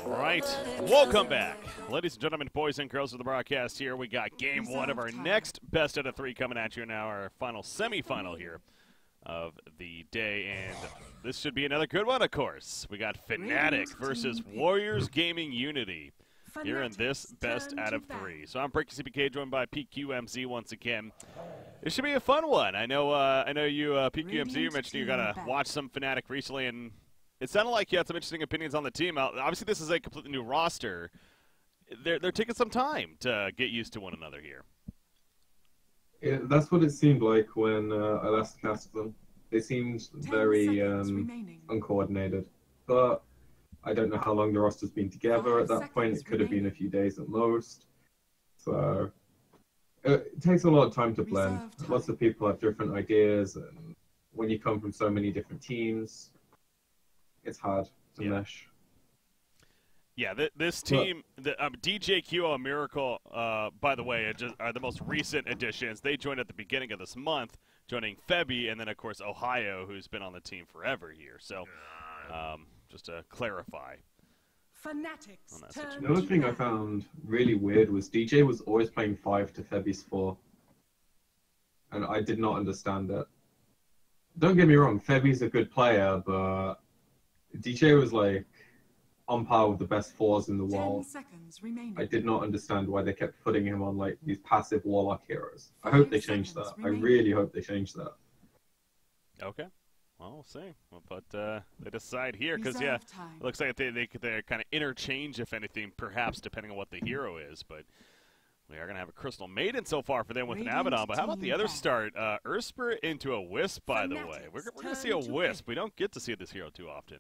Right, welcome back. Ladies and gentlemen, boys and girls of the broadcast here. We got game one of our next best out of three coming at you now, our final semifinal here of the day, and this should be another good one, of course. We got Fnatic versus WarriorsGaming.Unity here in this best out of three. So I'm Breaky CPK, joined by PQMZ once again. It should be a fun one. I know you, PQMZ, you mentioned you got to watch some Fnatic recently, and it sounded like you had some interesting opinions on the team. Obviously, this is a completely new roster. They're taking some time to get used to one another here. Yeah, that's what it seemed like when I last cast them. They seemed very uncoordinated. But I don't know how long the roster's been together. At that point, it could have been a few days at most. So it takes a lot of time to blend. Lots of people have different ideas, and when you come from so many different teams, it's hard to mesh. Yeah, this team, WG.U and Miracle, by the way, are the most recent additions. They joined at the beginning of this month, joining Febby, and then, of course, Ohio, who's been on the team forever here. So, just to clarify. The other thing I found really weird was DJ was always playing 5 to Febby's 4. And I did not understand it. Don't get me wrong, Febby's a good player, but DJ was like on par with the best 4s in the world. I did not understand why they kept putting him on like these passive warlock heroes. I hope they change that. I really hope they change that. Okay. Well, we'll see. But they decide here because, yeah, it looks like they kind of interchange, if anything, perhaps, depending on what the hero is. But we are going to have a Crystal Maiden so far for them with an Abaddon. But how about the other start? Ursper into a Wisp, by the way. We're going to see a Wisp. We don't get to see this hero too often.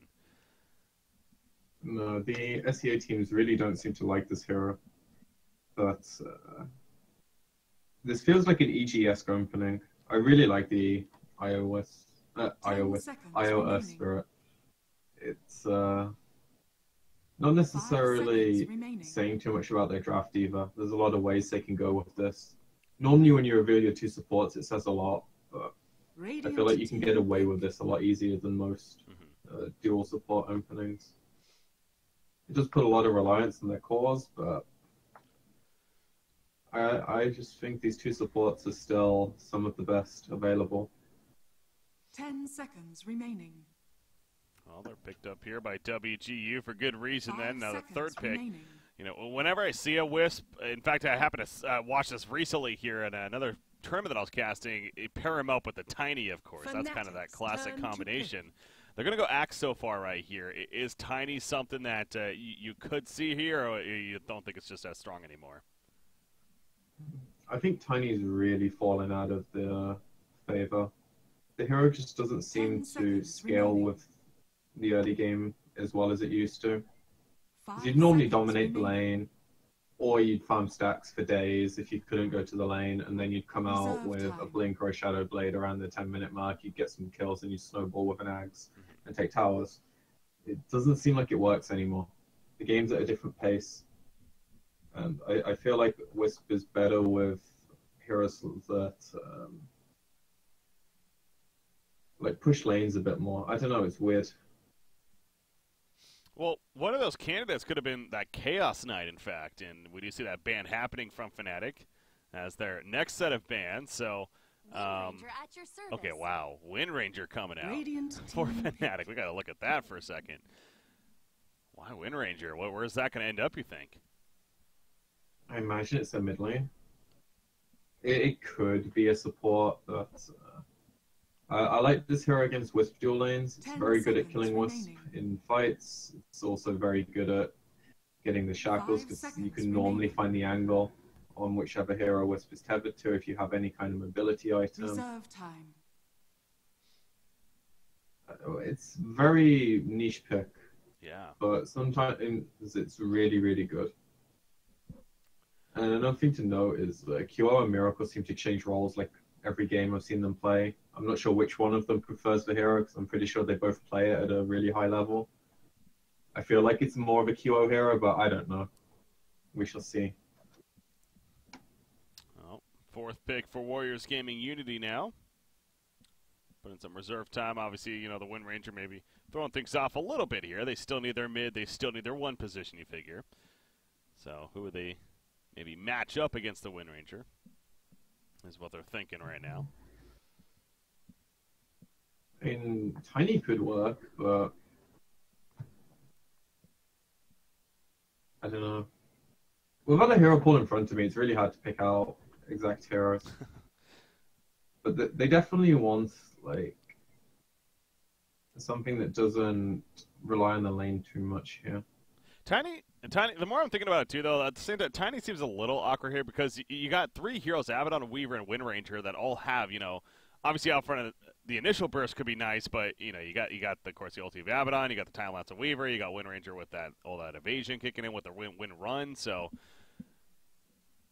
No, the SEO teams really don't seem to like this hero. But this feels like an EGS opening. I really like the IO Spirit. It's not necessarily saying too much about their draft either. There's a lot of ways they can go with this. Normally when you reveal your 2 supports, it says a lot, but I feel like you can get away with this a lot easier than most dual support openings. It does put a lot of reliance on their cores, but I just think these 2 supports are still some of the best available. 10 seconds remaining. Well, they're picked up here by WG.U for good reason then. Now the third pick. You know, whenever I see a Wisp, in fact, I happened to watch this recently here in another tournament that I was casting, pair him up with the Tiny, of course. That's kind of that classic combination. They're going to go Axe so far right here. Is Tiny something that you could see here, or you don't think it's just as strong anymore? I think Tiny's really fallen out of the favor. The hero just doesn't seem to scale with the early game as well as it used to. You'd normally dominate the lane, or you'd farm stacks for days if you couldn't go to the lane, and then you'd come out with a Blink or a Shadow Blade around the 10-minute mark, you'd get some kills, and you'd snowball with an Axe and take towers. It doesn't seem like it works anymore. The game's at a different pace. And I feel like Wisp is better with heroes that like push lanes a bit more. I don't know, it's weird. Well, one of those candidates could have been that Chaos Knight, in fact, and we do see that ban happening from Fnatic as their next set of bans. So, okay, wow, Wind Ranger coming out for Fnatic. We got to look at that for a second. Why Wind Ranger? Where's that going to end up, you think? I imagine it's a mid lane. It could be a support, but I like this hero against Wisp dual lanes. It's very good at killing Wisp in fights. It's also very good at getting the shackles, because you can normally find the angle on whichever hero Wisp is tethered to if you have any kind of mobility item. It's very niche pick. Yeah. But sometimes it's really, really good. And another thing to note is QO and Miracle seem to change roles like every game I've seen them play. I'm not sure which one of them prefers the hero, because I'm pretty sure they both play it at a really high level. I feel like it's more of a QO hero, but I don't know. We shall see. Well, 4th pick for WarriorsGaming.Unity now. Put in some reserve time. Obviously, you know, the Wind Ranger maybe throwing things off a little bit here. They still need their mid. They still need their one position, you figure. So who would they maybe match up against the Wind Ranger is what they're thinking right now. I mean, Tiny could work, but I don't know. Without a hero pool in front of me, it's really hard to pick out exact heroes. But they definitely want, like, something that doesn't rely on the lane too much here. Tiny, the more I'm thinking about it, too, though, at the same time, Tiny seems a little awkward here because you got three heroes, Abaddon, Weaver, and Wind Ranger, that all have, you know, obviously out front of the initial burst could be nice, but, you know, you got of course, the ulti of Abaddon, you got the time lapse of Weaver, you got Wind Ranger with all that evasion kicking in with the win run, so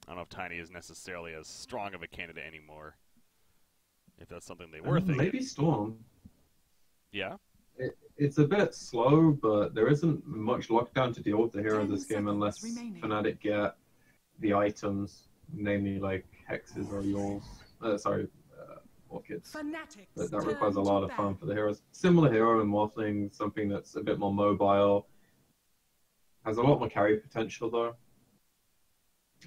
I don't know if Tiny is necessarily as strong of a candidate anymore, if that's something they were thinking. Maybe Storm. Yeah? It's a bit slow, but there isn't much lockdown to deal with the hero this game unless Fnatic get the items, namely like hexes or yours. Orchids. That requires a lot of fun for the heroes. Similar hero in Morphling, something that's a bit more mobile. Has a lot more carry potential though.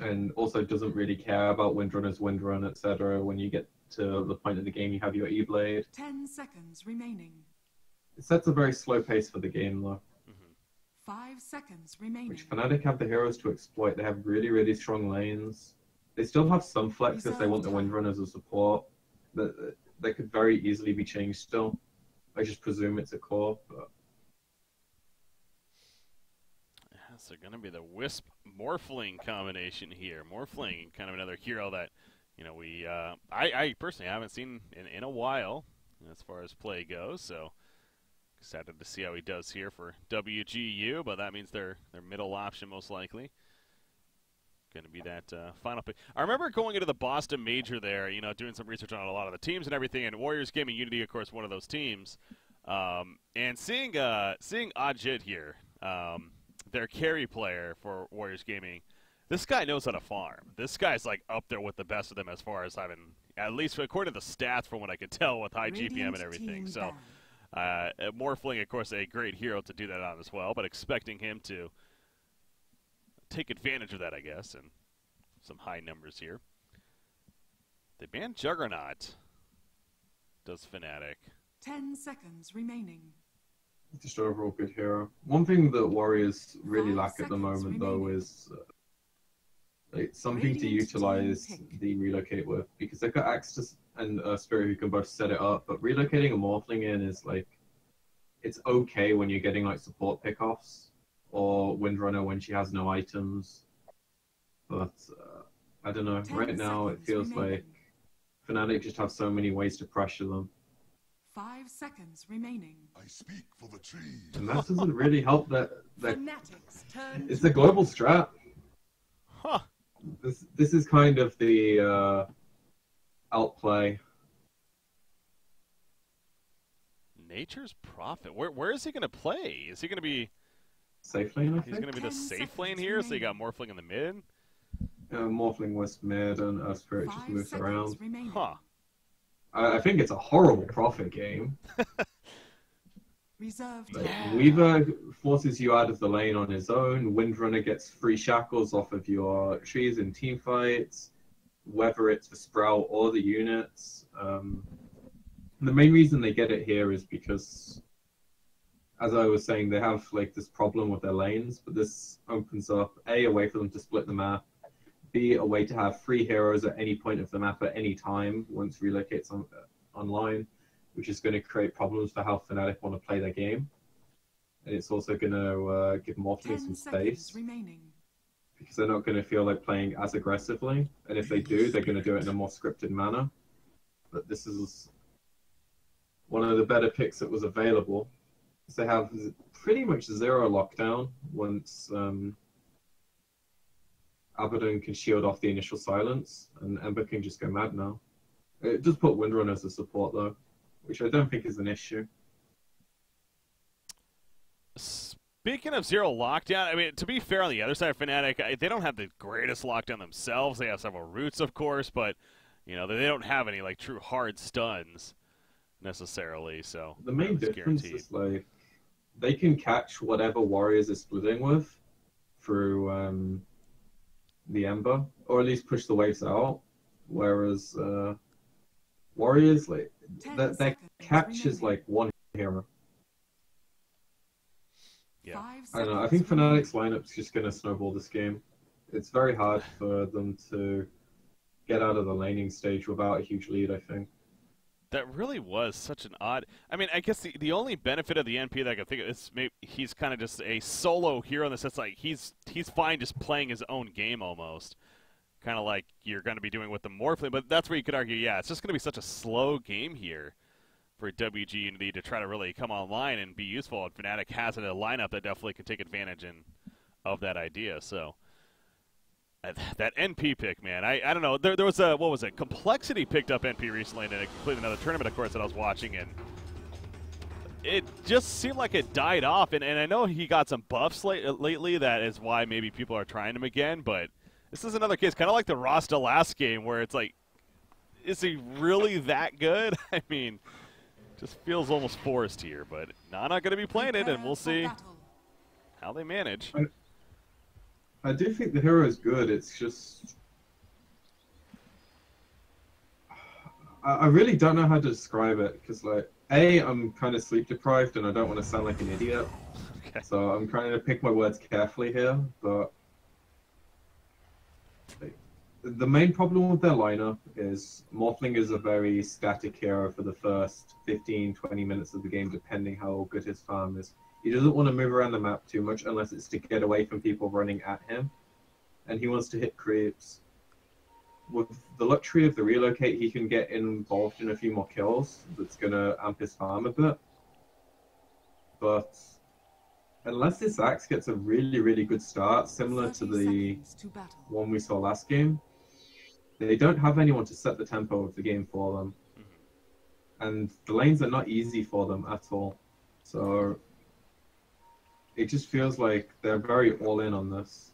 And also doesn't really care about Windrunner's Windrun, etc. When you get to the point of the game, you have your E-Blade. 10 seconds remaining. It sets a very slow pace for the game though. 5 seconds remaining. Which Fnatic have the heroes to exploit. They have really, really strong lanes. They still have some flex if they want the Windrun as a support. That could very easily be changed still. I just presume it's a core, but... So going to be the Wisp Morphling combination here. Morphling, kind of another hero that, you know, I personally haven't seen in a while as far as play goes. So excited to see how he does here for WG.U, but that means their middle option most likely. Going to be that final pick. I remember going into the Boston Major there, you know, doing some research on a lot of the teams and everything, and WarriorsGaming.Unity, of course, one of those teams. And seeing Ajit here, their carry player for Warriors Gaming, this guy knows how to farm. This guy's like up there with the best of them as far as having, at least according to the stats from what I could tell with high GPM and everything. So Morphling, of course, a great hero to do that on as well, but expecting him to take advantage of that, I guess, and some high numbers here. They banned Juggernaut, does Fnatic. 10 seconds remaining. Just overall good hero. One thing that Warriors really lack at the moment, though, is like, something to utilize the relocate with, because they've got Axis and Spirit who can both set it up, but relocating a Morphling in is like, it's okay when you're getting like support pickoffs, or Windrunner when she has no items, but I don't know, right now it feels like Fnatic just have so many ways to pressure them. 5 seconds remaining. I speak for the trees. And that doesn't really help that it's a a global strat. Huh. This is kind of the outplay. Nature's Prophet. Where is he going to play? Is he going to be Safe lane, I He's think. going to be the safe lane here, so you got Morphling in the mid? Morphling Wisp mid, and Spirit just moves around. Huh. I think it's a horrible Prophet game. Reserved. Like, Weaver forces you out of the lane on his own. Windrunner gets free shackles off of your trees in teamfights, whether it's the Sprout or the units. The main reason they get it here is because, as I was saying, they have like this problem with their lanes, but this opens up a way for them to split the map, B, a way to have free heroes at any point of the map at any time once relocates online, which is going to create problems for how Fnatic want to play their game. And it's also going to give Morphling some space, because they're not going to feel like playing as aggressively, and if they do, they're going to do it in a more scripted manner. But this is one of the better picks that was available. They have pretty much zero lockdown once Abaddon can shield off the initial silence, and Ember can just go mad now. It does put Windrunner as a support, though, which I don't think is an issue. Speaking of zero lockdown, I mean, to be fair, on the other side of Fnatic, they don't have the greatest lockdown themselves. They have several roots, of course, but, you know, they don't have any, like, true hard stuns. necessarily. So The main it's difference guaranteed. is like they can catch whatever Warriors is splitting with through the Ember, or at least push the waves out. Whereas Warriors, like their catch is like one hero. Yeah. I don't know. I think Fnatic's lineup's just going to snowball this game. It's very hard for them to get out of the laning stage without a huge lead, I think. That really was such an odd. I mean, I guess the only benefit of the NP that I can think of is maybe he's kind of just a solo hero in the sense like he's fine just playing his own game almost, kind of like you're going to be doing with the Morphling. But that's where you could argue, yeah, it's just going to be such a slow game here for WG.U to try to really come online and be useful. And Fnatic has a lineup that definitely can take advantage of that idea. So. That NP pick, man, I don't know. There was a, what was it? Complexity picked up NP recently and it completed another tournament, of course, that I was watching, and it just seemed like it died off. And I know he got some buffs lately. That is why maybe people are trying him again. But this is another case, kind of like the Rasta last game, where it's like, is he really that good? I mean, just feels almost forced here. But Nana going to be playing it, and we'll see how they manage. I do think the hero is good. It's just I really don't know how to describe it because, like, I'm kind of sleep deprived and I don't want to sound like an idiot. Okay. So I'm trying to pick my words carefully here. But the main problem with their lineup is Morphling is a very static hero for the first 15-20 minutes of the game, depending how good his farm is. He doesn't want to move around the map too much unless it's to get away from people running at him. And he wants to hit creeps. With the luxury of the relocate, he can get involved in a few more kills. That's going to amp his farm a bit. But unless this Axe gets a really, really good start, similar to the one we saw last game, they don't have anyone to set the tempo of the game for them. And the lanes are not easy for them at all. So it just feels like they're very all in on this.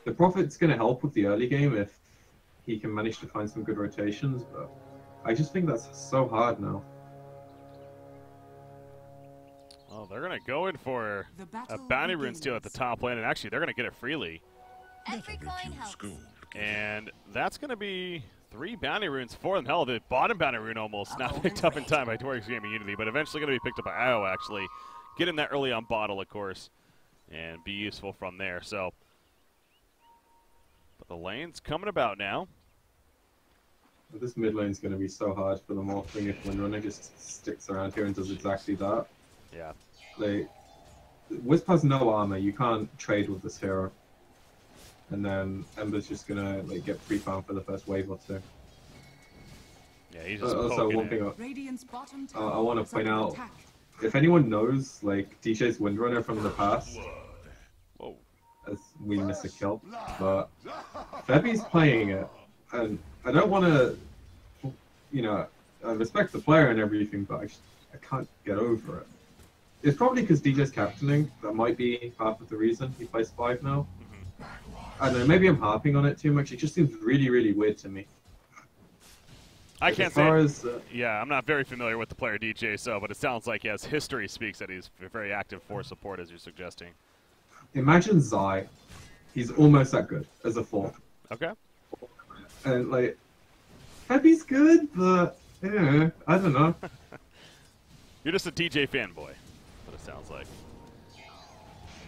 The Prophet's going to help with the early game if he can manage to find some good rotations, but I just think that's so hard now. Well, they're going to go in for a bounty rune steal at the top lane, and actually they're going to get it freely. And that's going to be 3 bounty runes for them. Hell, the bottom bounty rune almost not picked up in time by WarriorsGaming.Unity, but eventually going to be picked up by IO, actually. Get in that early on bottle, of course, and be useful from there. So, but the lane's coming about now. This mid lane's going to be so hard for the Morphling if Windrunner just sticks around here and does exactly that. Yeah. Wisp has no armor. You can't trade with this hero. And then Ember's just going to get free farm for the first wave or two. Yeah, he's just also, one thing I want to point out. If anyone knows, DJ's Windrunner from the past, whoa, as we miss a kill, but Febby's playing it, and I don't want to, I respect the player and everything, but I can't get over it. It's probably because DJ's captaining. That might be half of the reason he plays 5 now. I don't know, maybe I'm harping on it too much. It just seems really, really weird to me. I can't say. Yeah, I'm not very familiar with the player DJ, but it sounds like, yes, history speaks that he's a very active force support, as you're suggesting. Imagine Zai. He's almost that good as a 4. Okay. And, Febby's good, but, yeah, I don't know. You're just a DJ fanboy, what it sounds like.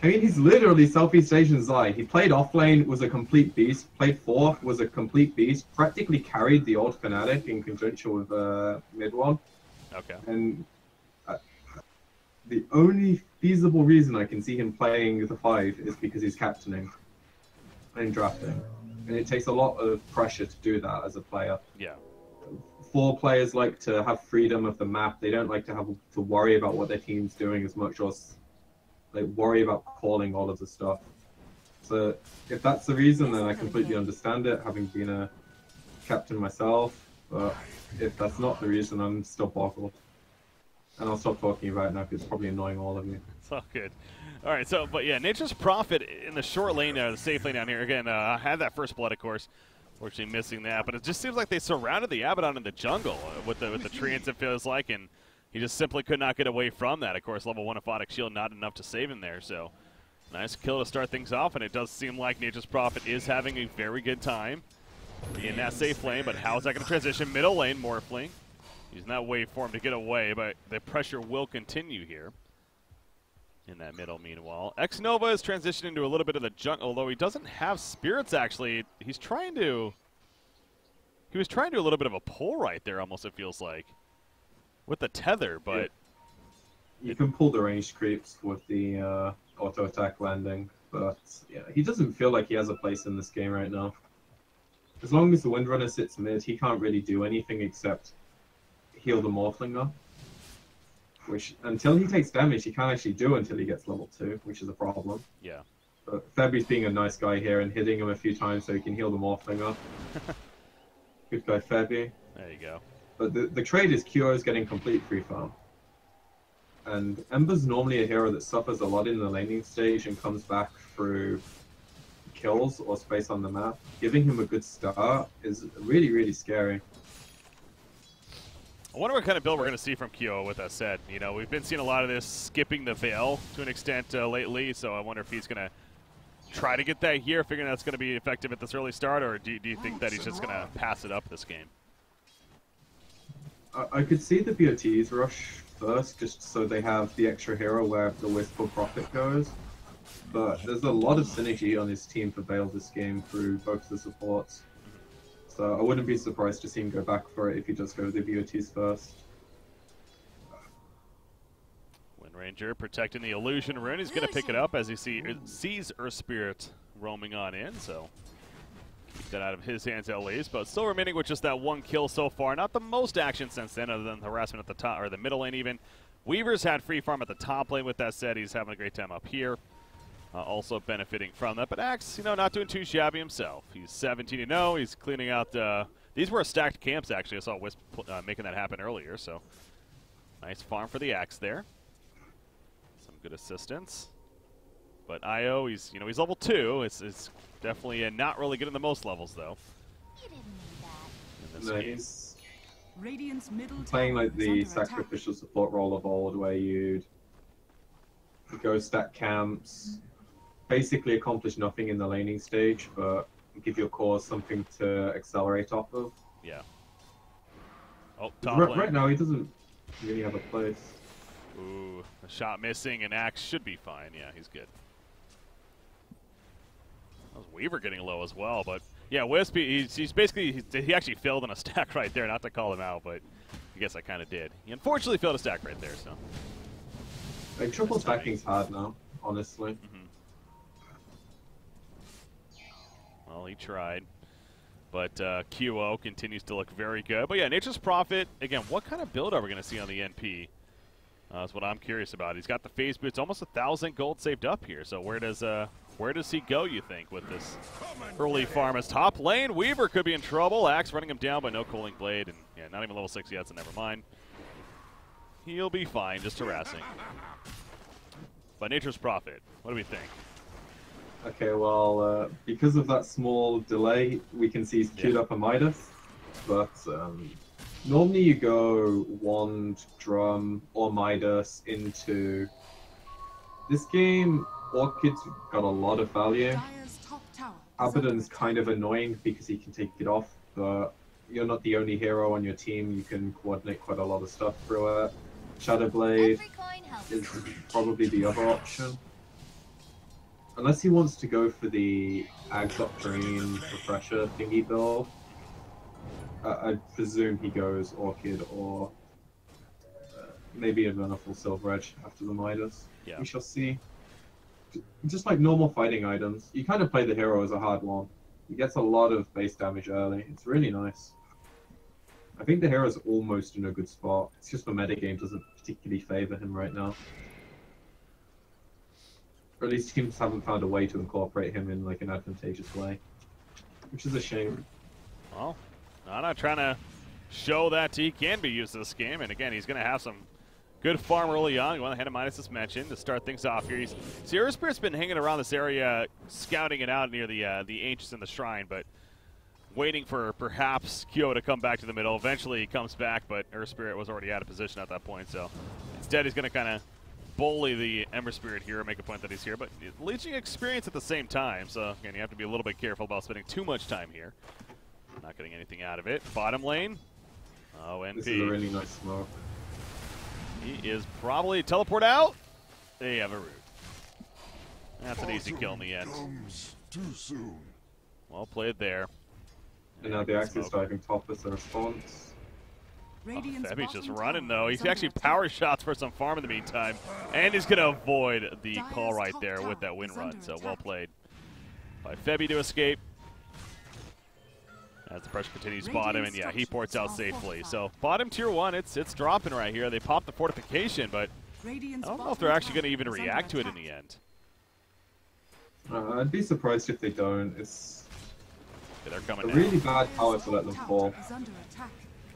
I mean, he's literally Southeast Asian Zai. He played offlane, was a complete beast. Played 4, was a complete beast. Practically carried the old Fnatic in conjunction with mid one. Okay. And the only feasible reason I can see him playing the 5 is because he's captaining and drafting. And it takes a lot of pressure to do that as a player. Yeah. 4 players like to have freedom of the map. They don't like to have to worry about what their team's doing as much, or worry about calling all of the stuff. So if that's the reason, then I completely understand it, having been a captain myself. But if that's not the reason, I'm still boggled. And I'll stop talking about it now because it's probably annoying all of you. It's all good. All right, but yeah, Nature's Prophet in the short lane, the safe lane down here. Again, had that first blood, of course. Fortunately missing that, but it just seems like they surrounded the Abaddon in the jungle with the treants, it feels like, and he just simply could not get away from that. Of course, level 1 Aphotic Shield not enough to save him there, so nice kill to start things off, and it does seem like Nature's Prophet is having a very good time in that safe lane, but how is that going to transition? Middle lane, Morphling. He's not waiting for him to get away, but the pressure will continue here in that middle. Meanwhile, X-Nova is transitioning into a little bit of the jungle, although he doesn't have spirits actually. He was trying to do a little bit of a pull right there, almost, it feels like, with the tether, but you can pull the range creeps with the auto attack landing, but yeah, he doesn't feel like he has a place in this game right now. As long as the Windrunner sits mid, he can't really do anything except heal the Morphling up. Which, until he takes damage, he can't actually do until he gets level 2, which is a problem. yeah. But Febby's being a nice guy here and hitting him a few times so he can heal the Morphling up. Good guy, Febby. There you go. But the trade is Q is getting complete free farm. And Ember's normally a hero that suffers a lot in the laning stage and comes back through kills or space on the map. Giving him a good start is really, really scary. I wonder what kind of build we're going to see from Kyo with that said. You know, we've been seeing a lot of this skipping the veil to an extent lately, so I wonder if he's going to try to get that here, figuring that's going to be effective at this early start, or do you think that he's just going to pass it up this game? I could see the BOTs rush first, just so they have the extra hero where the Wisp or Prophet goes. But there's a lot of synergy on his team for Bale this game through both the supports. So I wouldn't be surprised to see him go back for it if he does go with the BOTs first. Wind Ranger protecting the Illusion Rune. He's going to pick it up as he sees Earth Spirit roaming on in, so keep that out of his hands at least. But still remaining with just that one kill so far. Not the most action since then, other than harassment at the top, or the middle lane even. Weaver's had free farm at the top lane. With that said, he's having a great time up here. Also benefiting from that. But Axe, you know, not doing too shabby himself. He's 17-0. He's cleaning out. These were stacked camps, actually. I saw Wisp making that happen earlier. So nice farm for the Axe there. Some good assistance. But IO, he's level 2. It's definitely not really getting the most levels though. You didn't need that. No, he's Radiant's middle playing tower like is the under sacrificial support role of old, where you'd go stack camps, basically accomplish nothing in the laning stage, but give your core something to accelerate off of. Yeah. Oh, top lane. Right now, he doesn't really have a place. Ooh, a shot missing, and Axe should be fine. Yeah, he's good. That was Weaver getting low as well, but yeah, Wisp, he's basically, he actually failed on a stack right there, not to call him out, but I guess I kind of did. He unfortunately failed a stack right there, so. Like, triple stacking's hard now, honestly. Well, he tried. But QO continues to look very good. But yeah, Nature's Prophet, again, what kind of build are we going to see on the NP? That's what I'm curious about. He's got the phase boots, almost 1,000 gold saved up here. So where does he go, you think, with this early farm? As top lane, Weaver could be in trouble. Axe running him down, but no Cooling Blade. And yeah, not even level 6 yet, so never mind. He'll be fine, just harassing. But Nature's Prophet, what do we think? Okay, well, because of that small delay, we can see he's queued up a Midas. But normally you go Wand, Drum, or Midas into... This game, Orchid's got a lot of value. Dire's top tower is under Abaddon's attack. kind of annoying because he can take it off, but you're not the only hero on your team. You can coordinate quite a lot of stuff through it. Shadowblade Every coin helps. is probably the other option. Unless he wants to go for the Ag Doctrine Refresher thingy build, I presume he goes Orchid or maybe even a full Silver Edge after the Midas. Yeah. We shall see. Just like normal fighting items, you kind of play the hero as a hard one. He gets a lot of base damage early. It's really nice. I think the hero's almost in a good spot. It's just the metagame doesn't particularly favor him right now. Or at least teams haven't found a way to incorporate him in like an advantageous way. Which is a shame. Well, I'm not trying to show that he can be used this game. And again, he's going to have some good farm early on. You want to hand him Midas as mentioned to start things off here. Sierra Spirit's been hanging around this area, scouting it out near the Ancients and the Shrine, but waiting for perhaps Q.O. to come back to the middle. Eventually he comes back, but Earth Spirit was already out of position at that point, so instead he's going to kind of bully the Ember Spirit here, make a point that he's here, but leeching experience at the same time, so again, you have to be a little bit careful about spending too much time here. Not getting anything out of it. Bottom lane. Oh, NP. This is a really nice smoke. He is probably teleport out. They have a root. That's an easy kill in the end. Too soon. Well played there. And now the Axe is diving top as a response. Febi's just running though. He's actually power shots for some farm in the meantime. And he's going to avoid the call right there with that win run. So well played by Febi to escape. As the pressure continues bottom, and yeah, he ports out safely. So bottom tier 1, it's dropping right here. They popped the fortification, but I don't know if they're actually going to even react to it in the end. I'd be surprised if they don't. It's they're coming a really bad power to let them fall.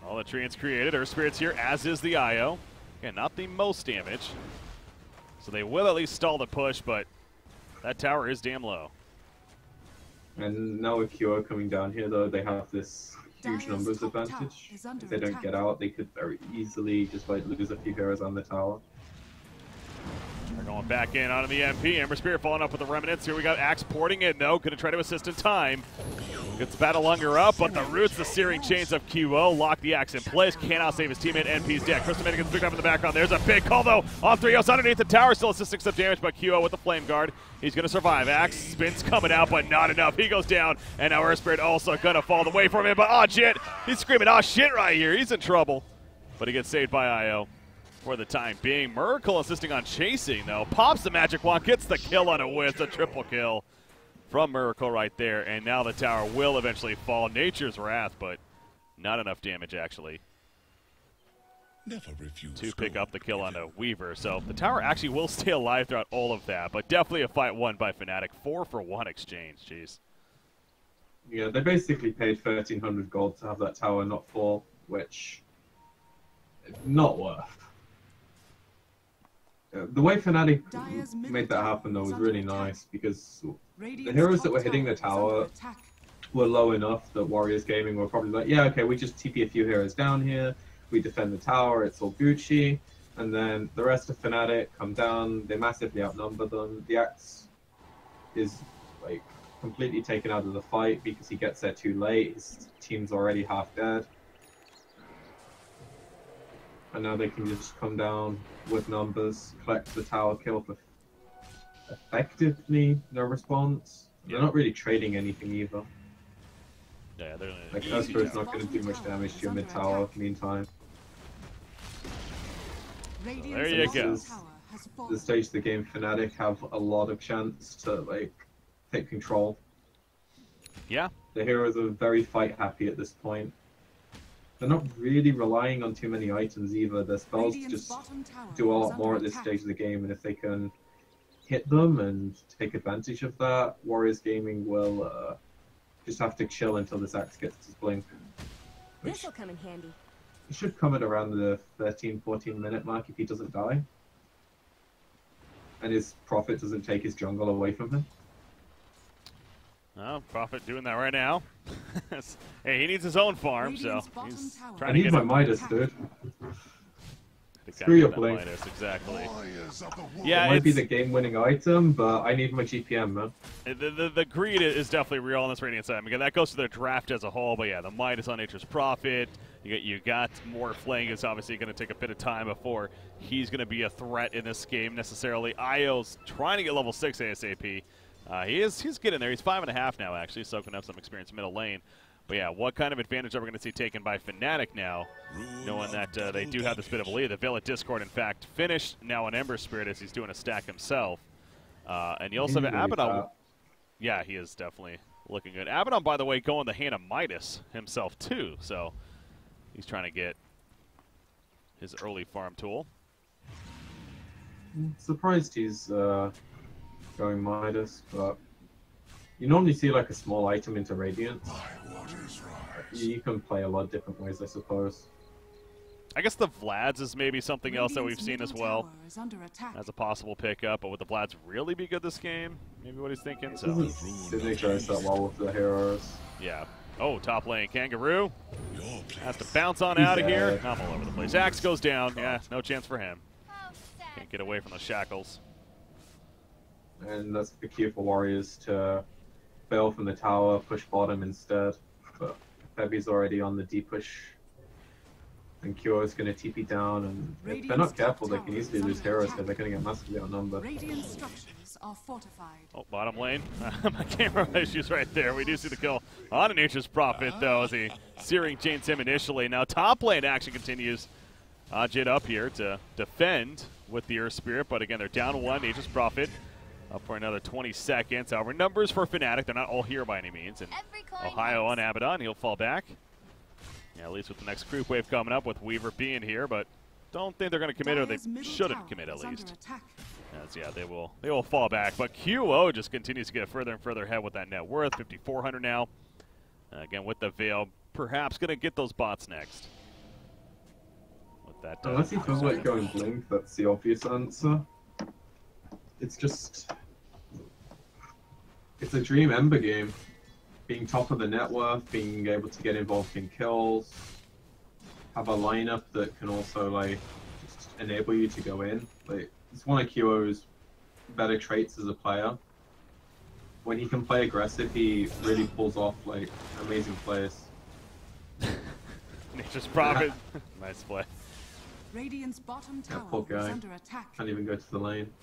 All the treants created. Earth Spirit's here, as is the IO. Again, not the most damage. So they will at least stall the push, but that tower is damn low. And now with Q.O. coming down here, though, they have this huge numbers advantage. If they don't get out, they could very easily just like lose a few heroes on the tower. They're going back in onto the MP. Ember Spirit following up with the remnants. Here we got Axe porting in, though. Gonna try to assist in time. Gets Battlehunger up, but the roots, the searing chains of Q.O. lock the Axe in place. Cannot save his teammate. NP's dead. Crystal gets picked up in the background. There's a big call, though. On 3-0 underneath the tower. Still assisting some damage, but Q.O. with the Flame Guard. He's going to survive. Axe spins coming out, but not enough. He goes down, and now Earth Spirit also going to fall away from him. But oh shit, he's screaming oh shit right here. He's in trouble. But he gets saved by IO for the time being. Miracle assisting on chasing, though. Pops the magic wand, gets the kill on a whiff. A triple kill from Miracle right there, and now the tower will eventually fall. Nature's Wrath, but not enough damage, actually, to pick up the kill on a Weaver. So the tower actually will stay alive throughout all of that, but definitely a fight won by Fnatic. 4-for-1 exchange, jeez. Yeah, they basically paid 1,300 gold to have that tower not fall, which not worth. The way Fnatic made that happen, though, was really nice, because the heroes that were hitting the tower were low enough that Warriors Gaming were probably like, yeah, okay, we just TP a few heroes down here, we defend the tower, it's all Gucci, and then the rest of Fnatic come down, they massively outnumber them. The Axe is like completely taken out of the fight because he gets there too late, his team's already half dead. And now they can just come down with numbers, collect the tower kill for effectively no response. They're not really trading anything either. Yeah, they're like Esper is not going to do much damage to your mid tower meantime. So there you go. The stage of the game, Fnatic have a lot of chance to like take control. Yeah. The heroes are very fight happy at this point. They're not really relying on too many items either. Their spells just do a lot more at this stage of the game, and if they can hit them and take advantage of that, Warriors Gaming will just have to chill until this Axe gets his blink. This'll come in handy. It should come at around the 13-14 minute mark if he doesn't die. And his Prophet doesn't take his jungle away from him. Oh, Prophet doing that right now. Hey, he needs his own farm, so he's trying to get my Midas, dude. Screw your blink. Midas, exactly. Yeah, it might be the game-winning item, but I need my GPM, man. The greed is definitely real on this Radiant side. I mean, that goes to their draft as a whole, but yeah, the Midas on Nature's Prophet. You got more Flang. It's obviously going to take a bit of time before he's going to be a threat in this game necessarily. Io's trying to get level 6 ASAP. He's getting there. He's 5.5 now, actually, soaking up some experience middle lane. But yeah, what kind of advantage are we going to see taken by Fnatic now, knowing that they do have this bit of a lead? The Veil at Discord, in fact, finished now on Ember Spirit as he's doing a stack himself. And you also have Abaddon. Yeah, he is definitely looking good. Abaddon, by the way, going the hand of Midas himself, too. So he's trying to get his early farm tool. I'm surprised he's going Midas, but you normally see like a small item into Radiance. You can play a lot of different ways, I suppose. I guess the Vlad's is maybe something else that we've seen as well as a possible pickup, but would the Vlad's really be good this game? Maybe what he's thinking. So synergize that well with the heroes. Yeah. Oh, top lane. Kangaroo Your has to place. bounce on He's out of here. dead. I'm all over the place. Axe goes down. Yeah, no chance for him. Can't get away from those shackles. And that's the cue for Warriors to bail from the tower, push bottom instead. But Febby's already on the deep push. And Kyo's going to TP down, and if they're not careful, they can easily lose heroes because they're going to get massively outnumbered. Radiant structures are fortified. Oh, bottom lane. My camera issues right there. We do see the kill on a Nature's Prophet, though, as he searing chains him initially. Now top lane action continues. Jid up here to defend with the Earth Spirit, but again, they're down one. Nature's Prophet up for another 20 seconds. However, numbers for Fnatic, they're not all here by any means. And Ohio on Abaddon, he'll fall back. Yeah, at least with the next group wave coming up with Weaver being here, but don't think they're going to commit, or they shouldn't commit at least. As, yeah, they will fall back. But QO just continues to get further and further ahead with that net worth, 5,400 now. Again, with the Veil, perhaps going to get those bots next. With that, Unless he feels like going Blink, that's the obvious answer. It's just... It's a dream Ember game. Being top of the net worth, being able to get involved in kills, have a lineup that can also like just enable you to go in. Like, it's one of QO's better traits as a player. When he can play aggressive, he really pulls off like amazing plays. Nature's Prophet. Nice play. Radiant's bottom tower That poor is guy under attack. can't even go to the lane.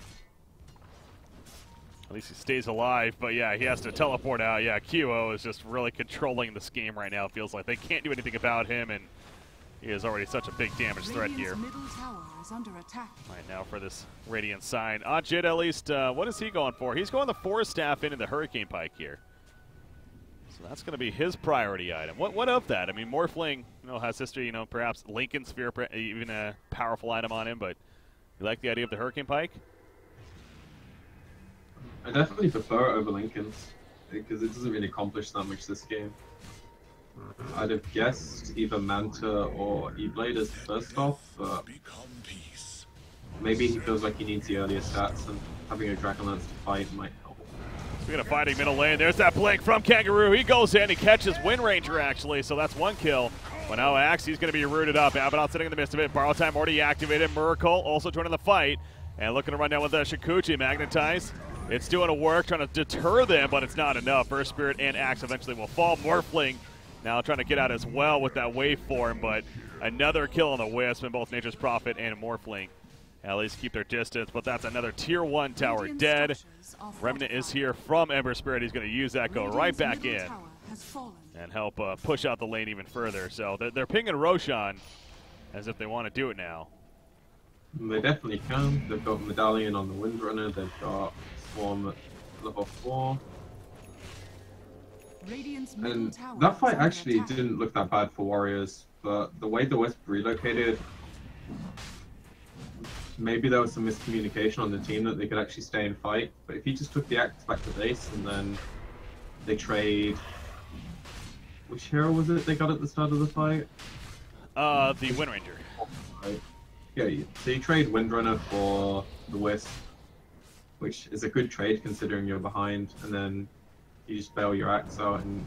At least he stays alive, but yeah, he has to teleport out. Yeah, QO is just really controlling this game right now. It feels like they can't do anything about him, and he is already such a big damage threat here. Radiant's middle tower is under attack. Right now for this Radiant sign. Jid, at least, what is he going for? He's going the Forest Staff into the Hurricane Pike here. So that's going to be his priority item. What of that? I mean, Morphling, has history, perhaps Lincoln Sphere, even a powerful item on him, but you like the idea of the Hurricane Pike? I definitely prefer it over Lincoln's, because it doesn't really accomplish that much this game. I'd have guessed either Manta or E-Blade as first off, but Become peace. maybe he feels like he needs the earlier stats, and having a Dragonlance to fight might help. Speaking of fighting middle lane, there's that blink from Kangaroo. He goes in, he catches Wind Ranger actually, so that's one kill. But now Axe, he's going to be rooted up. Abaddon sitting in the midst of it. Borrow time already activated. Miracle also joining the fight. And looking to run down with the Shikuchi. Magnetize. It's doing a work, trying to deter them, but it's not enough. Earth Spirit and Axe eventually will fall. Morphling now trying to get out as well with that waveform, but another kill on the Wisp, and both Nature's Prophet and Morphling at least keep their distance. But that's another Tier 1 tower Radiant dead. structures are Remnant is fortified. here from Ember Spirit. He's going to use that, go right Radiant's back middle in tower has fallen. and help push out the lane even further. So they're pinging Roshan as if they want to do it now. And they definitely can. They've got Medallion on the Windrunner, they've got Swarm at level 4. Radiant's middle And tower that is fight under actually attack. didn't look that bad for Warriors, but the way the Wisp relocated, maybe there was some miscommunication on the team that they could actually stay and fight. But if you just took the Axe back to base and then they trade... Which hero was it they got at the start of the fight? The Wind Ranger. Right. Yeah, so you trade Windrunner for the Wisp, which is a good trade considering you're behind, and then you just bail your Axe out and...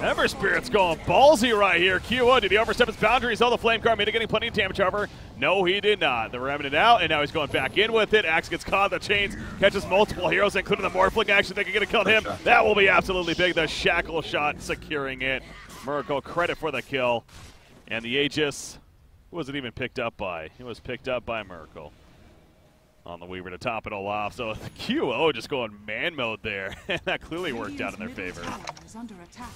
Ember Spirit's going ballsy right here. QO, did he overstep his boundaries? Oh, the Flame Card mitigating plenty of damage, however. No, he did not. The Remnant out, and now he's going back in with it. Axe gets caught in the chains, catches multiple heroes, including the Morphling action. They can get a kill on him. That will be absolutely big. The Shackle shot securing it. Miracle, credit for the kill. And the Aegis, who was it even picked up by? It was picked up by Miracle on the Weaver to top it all off. So QO just going man mode there. That clearly worked out in their Radiant's favor. middle tower is under attack.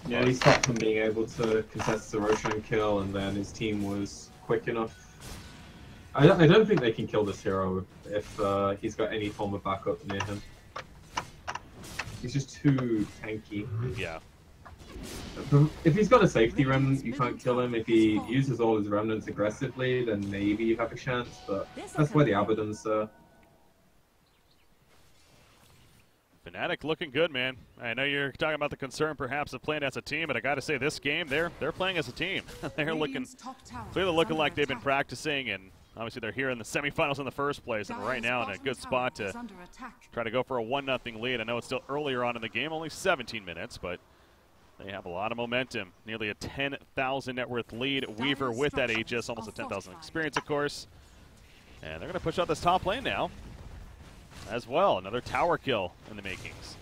Yeah, he stopped from being able to contest the Roshan kill, and then his team was quick enough. I don't think they can kill this hero if he's got any form of backup near him. He's just too tanky. Yeah. If he's got a safety remnant, you can't kill him. If he uses all his remnants aggressively, then maybe you have a chance, but that's where the Abaddon's Fnatic looking good, man. I know you're talking about the concern perhaps of playing as a team, but I got to say this game, they're playing as a team. They're looking Radiant's top tower clearly is looking under like they've been attack. practicing, and obviously they're here in the semifinals in the first place, and right Dire's now in a bottom good tower spot is to under attack. try to go for a 1-0 lead. I know it's still earlier on in the game, only 17 minutes, but They have a lot of momentum. Nearly a 10,000 net worth lead. Weaver with that Aegis, almost a 10,000 experience, of course. And they're going to push out this top lane now as well. Another tower kill in the makings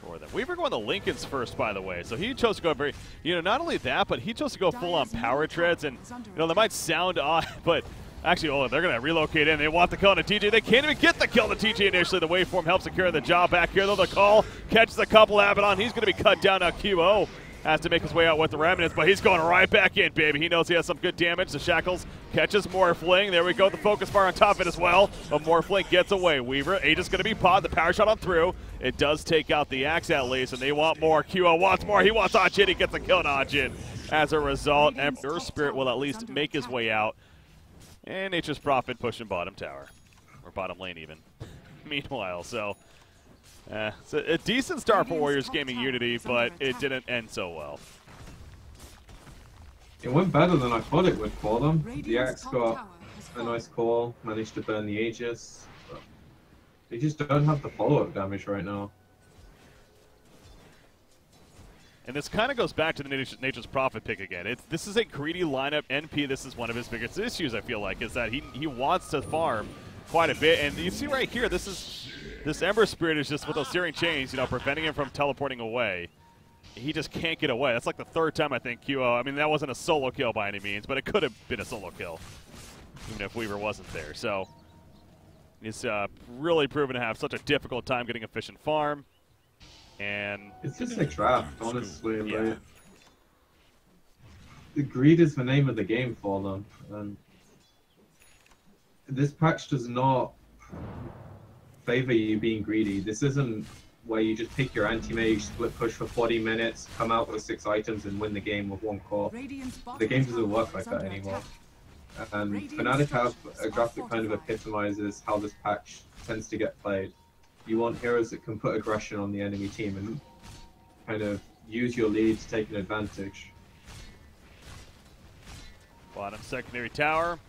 for them. Weaver going the Lincolns first, by the way. So he chose to go very, not only that, but he chose to go full on power treads. And, that might sound odd, but actually, they're going to relocate in. They want the kill on the TJ. They can't even get the kill on the TJ initially. The waveform helps secure the job back here, though. The call catches a couple. Abaddon, he's going to be cut down now. QO has to make his way out with the remnants, but he's going right back in, baby. He knows he has some good damage. The Shackles catches Morphling. There we go. The focus bar on top of it as well. But Morphling gets away. Weaver, Aegis going to be pod. The power shot on through. It does take out the Axe at least, and they want more. QO wants more. He wants Ajin. He gets a kill on Ajin. As a result, Emperor Spirit will at least make his way out. And Nature's Prophet pushing bottom tower. Or bottom lane even. Meanwhile, so it's a decent start for Warriors Gaming Unity, but it didn't end so well. It went better than I thought it would for them. The Axe got a nice call, managed to burn the Aegis. But they just don't have the follow-up damage right now. And this kind of goes back to the Nature's Prophet pick again. This is a greedy lineup. NP, this is one of his biggest issues, I feel like, is that he wants to farm quite a bit. And you see right here, this Ember Spirit is just with those Searing Chains, preventing him from teleporting away. He just can't get away. That's like the third time, I think, QO. I mean, that wasn't a solo kill by any means, but it could have been a solo kill, even if Weaver wasn't there. So he's really proven to have such a difficult time getting efficient farm. And it's just a draft, honestly. Yeah. Like, the greed is the name of the game for them, and this patch does not favor you being greedy. This isn't where you just pick your anti-mage, split push for 40 minutes, come out with 6 items, and win the game with 1 core. The game doesn't work like that anymore. And Fnatic have a draft that kind of epitomizes how this patch tends to get played. You want heroes that can put aggression on the enemy team and kind of use your lead to take an advantage. Bottom secondary tower.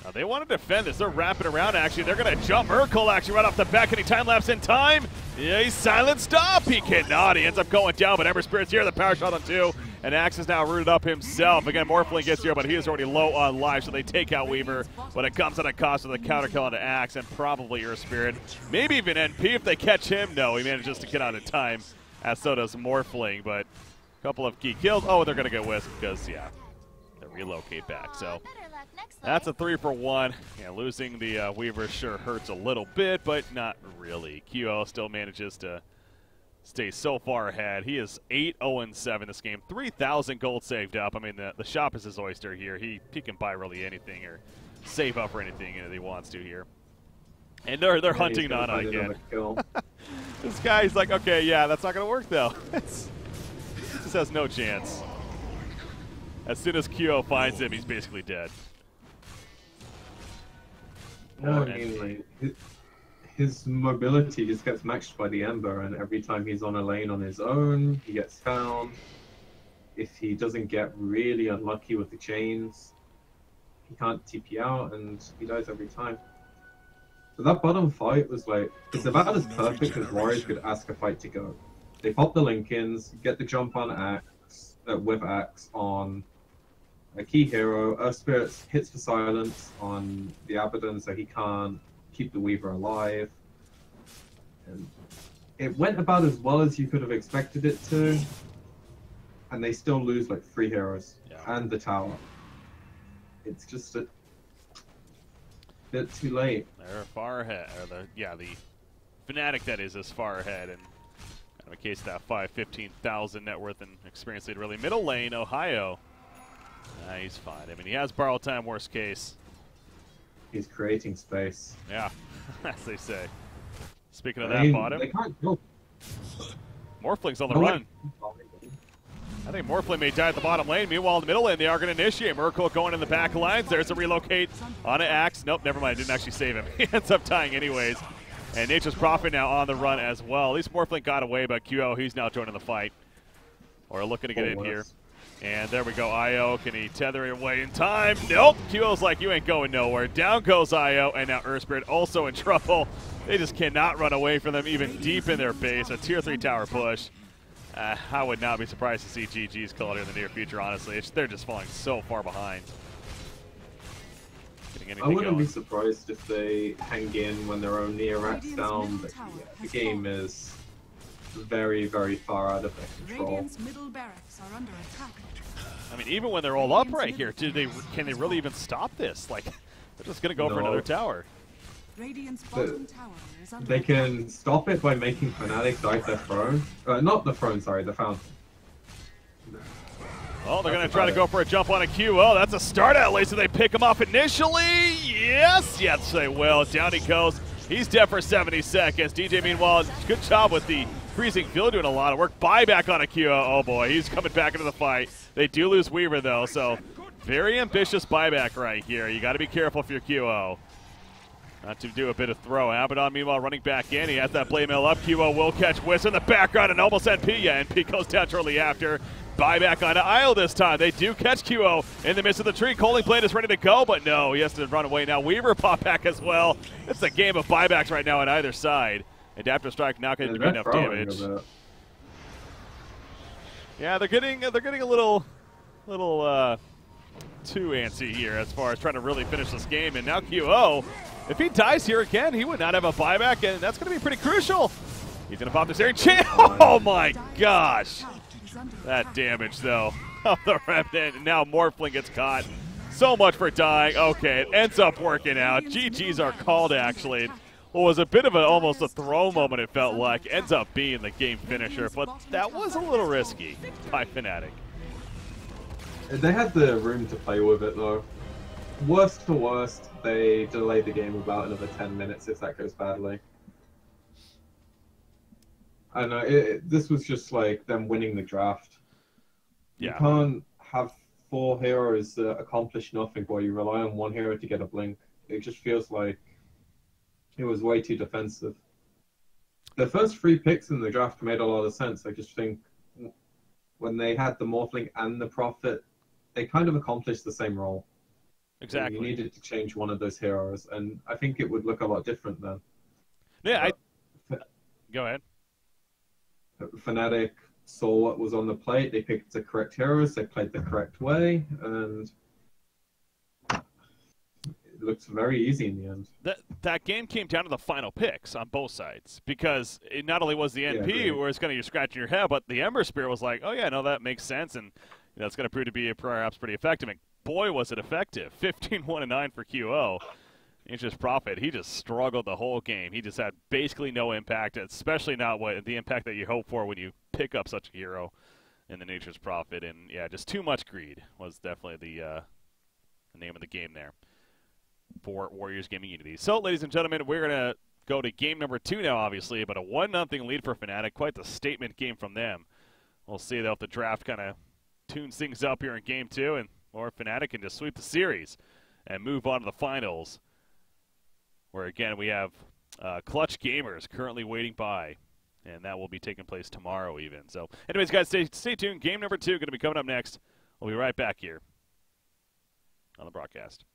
Now they want to defend this. They're wrapping around, actually. They're going to jump Urkel, actually, right off the back. Any time lapse in time? Yeah, he's silenced up. He cannot. He ends up going down, but Ember Spirit's here. The power shot on 2. And Axe is now rooted up himself. Again, Morphling gets here, but he is already low on life, so they take out Weaver. But it comes at a cost of the counter kill onto Axe and probably Earth Spirit. Maybe even NP if they catch him. No, he manages to get out in time, as so does Morphling. But a couple of key kills. Oh, they're going to get whisked because, yeah, they relocate back. So that's a 3 for 1. Yeah, losing the Weaver sure hurts a little bit, but not really. QL still manages to stay so far ahead. He is 8-0-7 this game. 3,000 gold saved up. I mean, the shop is his oyster here. He can buy really anything or save up for anything that he wants to here. And they're hunting Nana again. This guy's like, okay, yeah, that's not going to work, though. This has no chance. As soon as QO finds him, he's basically dead. No, I mean, like, his mobility just gets matched by the Ember, and every time he's on a lane on his own, he gets found. If he doesn't get really unlucky with the chains, he can't TP out, and he dies every time. So that bottom fight was like, it's about as perfect as Warriors could ask a fight to go. They pop the Lincolns, get the jump on Axe, with Axe on a key hero. Earth Spirit hits for silence on the Abaddon, so he can't keep the Weaver alive. And it went about as well as you could have expected it to, and they still lose like 3 heroes and the tower. It's just a bit too late. They're far ahead, or the Fnatic that is far ahead, and in the case of that 15,000 net worth and experience lead. Really, middle lane, Ohio. He's fine. I mean, he has borrowed time. Worst case. He's creating space. Yeah, as they say. Speaking of that, bottom. They can't go. Morphling's on the run. I think Morphling may die at the bottom lane. Meanwhile, in the middle lane, they are going to initiate. Merkel going in the back lines. There's a relocate on an Axe. Nope, never mind. Didn't actually save him. He ends up dying anyways. And Nature's Prophet now on the run as well. At least Morphling got away, but QO, he's now joining the fight. Or looking to get in here. And there we go, IO. Can he tether it away in time? Nope. QO's like, you ain't going nowhere. Down goes IO, and now Earth Spirit also in trouble. They just cannot run away from them even deep in their base. A tier 3 tower push. I would not be surprised to see GG's called here in the near future, honestly. They're just falling so far behind. I wouldn't be surprised if they hang in when they're only a rack down, but yeah, the game is very, very far out of their control. Radiant's middle barracks are under attack. I mean, even when they're all up right here, can they really even stop this? Like, they're just going to go for another tower. Radiant's bottom tower is under They attack. can stop it by making Fnatic dive their throne. Not the throne, sorry, the fountain. Oh, they're going to try to go for a jump on a Q. Oh, that's a start at least. So they pick him off initially. Yes, they will. Down he goes. He's dead for 70 seconds. DJ, meanwhile, good job with the freezing field, doing a lot of work. Buyback on a Q. Oh, boy, he's coming back into the fight. They do lose Weaver, though, so very ambitious buyback right here. You got to be careful for your QO. Not to do a bit of throw. Abaddon, meanwhile, running back in. He has that blade mail up. QO will catch Wiz in the background and almost NP. Yeah, NP goes down shortly after. Buyback on Isle this time. They do catch QO in the midst of the tree. Calling Blade is ready to go, but no, he has to run away now. Weaver pop back as well. It's a game of buybacks right now on either side. Adaptive Strike not going to do enough damage. Yeah, they're getting a little too antsy here as far as trying to really finish this game. And now QO, if he dies here again, he would not have a buyback, and that's going to be pretty crucial. He's going to pop this area. Oh my gosh. That damage, though, of the Remnant. And now Morphling gets caught. So much for dying. Okay, it ends up working out. GGs are called, actually. What was a bit of almost a throw moment, it felt like. Ends up being the game finisher, but that was a little risky by Fnatic. They had the room to play with it, though. Worst to worst, they delay the game about another 10 minutes if that goes badly. I know, this was just like them winning the draft. Yeah. You can't have 4 heroes accomplish nothing while you rely on 1 hero to get a blink. It just feels like it was way too defensive. The first 3 picks in the draft made a lot of sense. I just think when they had the Morphling and the Prophet, they kind of accomplished the same role. Exactly. You needed to change one of those heroes, and I think it would look a lot different then. Yeah, go ahead. Fnatic saw what was on the plate, they picked the correct heroes, they played the correct way, and it looked very easy in the end. That game came down to the final picks on both sides, because it not only was the NP where it's going to you're scratching your head, but the Ember Spear was like, oh yeah, no, that makes sense, and it's going to prove to be perhaps pretty effective. And boy, was it effective. 15-1-9 for QO. Nature's Prophet, he just struggled the whole game. He just had basically no impact, especially not the impact that you hope for when you pick up such a hero in the Nature's Prophet. And yeah, just too much greed was definitely the name of the game there for Warriors Gaming Unity. So, ladies and gentlemen, we're going to go to game number 2 now, obviously, but a 1-0 lead for Fnatic. Quite the statement game from them. We'll see, though, if the draft kind of tunes things up here in game 2, or Fnatic can just sweep the series and move on to the finals, where, again, we have Clutch Gamers currently waiting by, and that will be taking place tomorrow even. So, anyways, guys, stay tuned. Game number 2 going to be coming up next. We'll be right back here on the broadcast.